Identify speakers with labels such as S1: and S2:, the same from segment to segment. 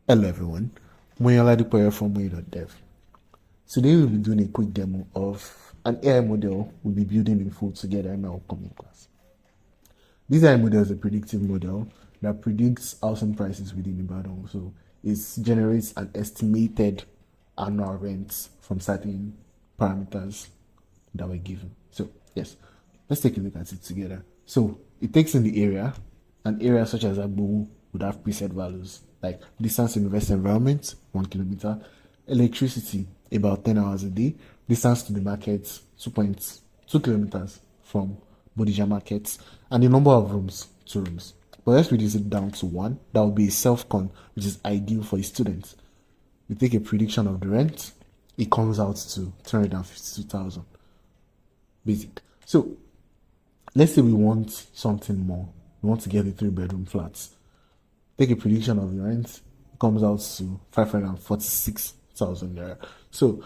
S1: Hello everyone, moyin.dev from moyin.dev. Today we'll be doing a quick demo of an AI model we'll be building in full together in our upcoming class. This AI model is a predictive model that predicts housing prices within Ibadan. So it generates an estimated annual rent from certain parameters that were given. So yes, let's take a look at it together. So it takes in the area, an area such as Abu would have preset values like distance to university environment, 1 kilometer, electricity, about 10 hours a day, distance to the market, 2.2 kilometers from Bodija markets, and the number of rooms, 2 rooms. But let's reduce it down to 1. That would be a self-con, which is ideal for a student. We take a prediction of the rent, it comes out to 252,000 basic. So let's say we want something more. We want to get a 3-bedroom flat. Take a prediction of the rent, it comes out to 546,000 naira. So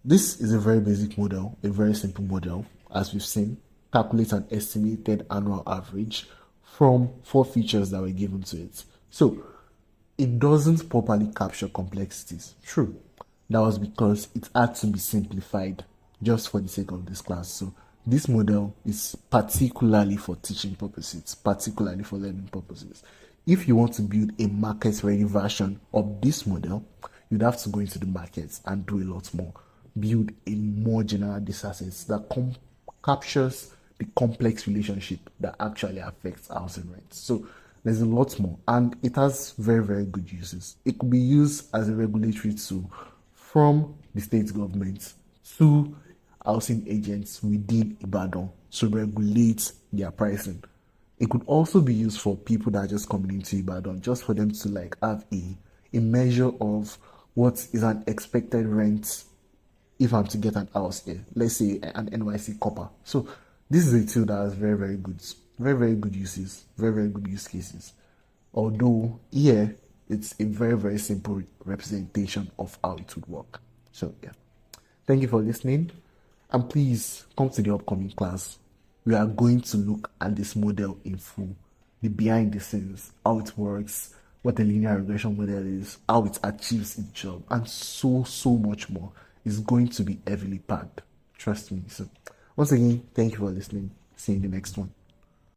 S1: this is a very basic model, a very simple model, as we've seen. Calculate an estimated annual average from 4 features that were given to it. So it doesn't properly capture complexities. True. That was because it had to be simplified just for the sake of this class. So this model is particularly for teaching purposes, particularly for learning purposes. If you want to build a market-ready version of this model, you'd have to go into the markets and do a lot more. Build a more general dataset that captures the complex relationship that actually affects housing rent. So there's a lot more, and it has very, very good uses. It could be used as a regulatory tool from the state government to housing agents within Ibadan to regulate their pricing. It could also be used for people that are just coming into Ibadan, just for them to have a measure of what is an expected rent if I'm to get an house here. Let's say an NYC copper. So this is a tool that has very, very good, very, very good uses, very, very good use cases. Although here it's a very, very simple representation of how it would work. So yeah, thank you for listening, and please come to the upcoming class. We are going to look at this model in full, the behind the scenes, how it works, what a linear regression model is, how it achieves its job, and so much more. Is going to be heavily packed. Trust me. So once again, thank you for listening. See you in the next one.